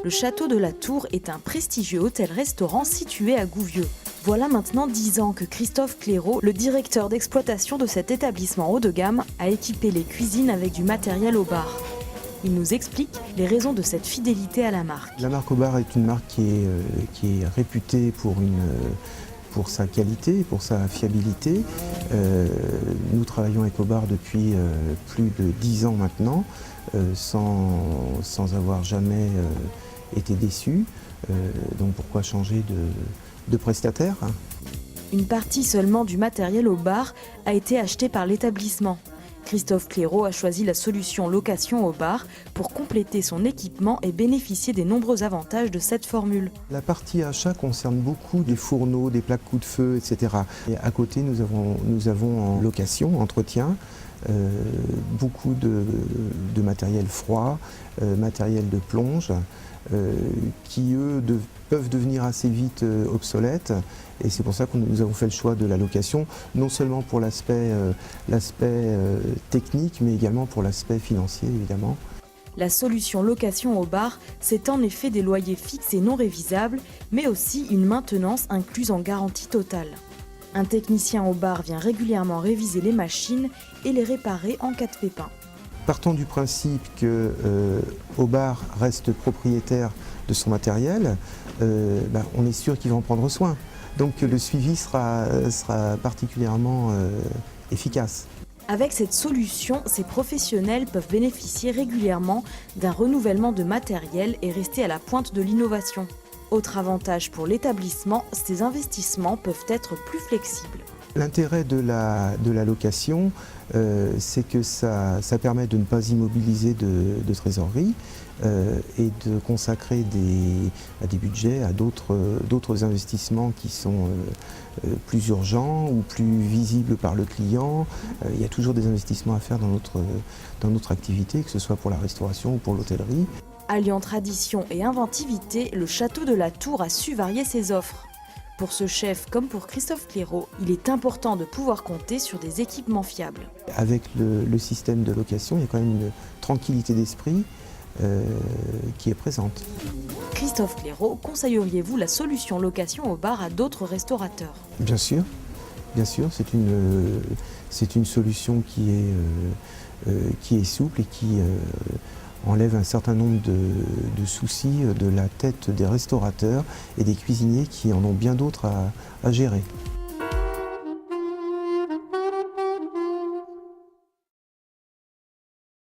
Le château de la Tour est un prestigieux hôtel-restaurant situé à Gouvieux. Voilà maintenant 10 ans que Christophe Clairaut, le directeur d'exploitation de cet établissement haut de gamme, a équipé les cuisines avec du matériel au bar. Il nous explique les raisons de cette fidélité à la marque. La marque Aubar est une marque qui est réputée pour sa qualité, pour sa fiabilité. Nous travaillons avec Aubar depuis plus de 10 ans maintenant, sans avoir jamais été déçus. Donc pourquoi changer de prestataire? Une partie seulement du matériel au bar a été achetée par l'établissement. Christophe Clairaut a choisi la solution location au bar pour compléter son équipement et bénéficier des nombreux avantages de cette formule. La partie achat concerne beaucoup des fourneaux, des plaques coups de feu, etc. Et à côté, nous avons en location, entretien, beaucoup de matériel froid, matériel de plonge, qui eux peuvent devenir assez vite obsolètes. Et c'est pour ça que nous avons fait le choix de la location, non seulement pour l'aspect technique, mais également pour l'aspect financier, évidemment. La solution location au bar, c'est en effet des loyers fixes et non révisables, mais aussi une maintenance incluse en garantie totale. Un technicien au bar vient régulièrement réviser les machines et les réparer en cas de pépin. Partant du principe que Aubar reste propriétaire de son matériel, on est sûr qu'il va en prendre soin. Donc le suivi sera particulièrement efficace. Avec cette solution, ces professionnels peuvent bénéficier régulièrement d'un renouvellement de matériel et rester à la pointe de l'innovation. Autre avantage pour l'établissement, ces investissements peuvent être plus flexibles. L'intérêt de la location, c'est que ça permet de ne pas immobiliser de trésorerie et de consacrer des budgets à d'autres investissements qui sont plus urgents ou plus visibles par le client. Il y a toujours des investissements à faire dans notre activité, que ce soit pour la restauration ou pour l'hôtellerie. Alliant tradition et inventivité, le château de la Tour a su varier ses offres. Pour ce chef comme pour Christophe Clairaut, il est important de pouvoir compter sur des équipements fiables. Avec le système de location, il y a quand même une tranquillité d'esprit qui est présente. Christophe Clairaut, conseilleriez-vous la solution location au bar à d'autres restaurateurs? Bien sûr, c'est une solution qui est souple et qui enlève un certain nombre de soucis de la tête des restaurateurs et des cuisiniers qui en ont bien d'autres à gérer.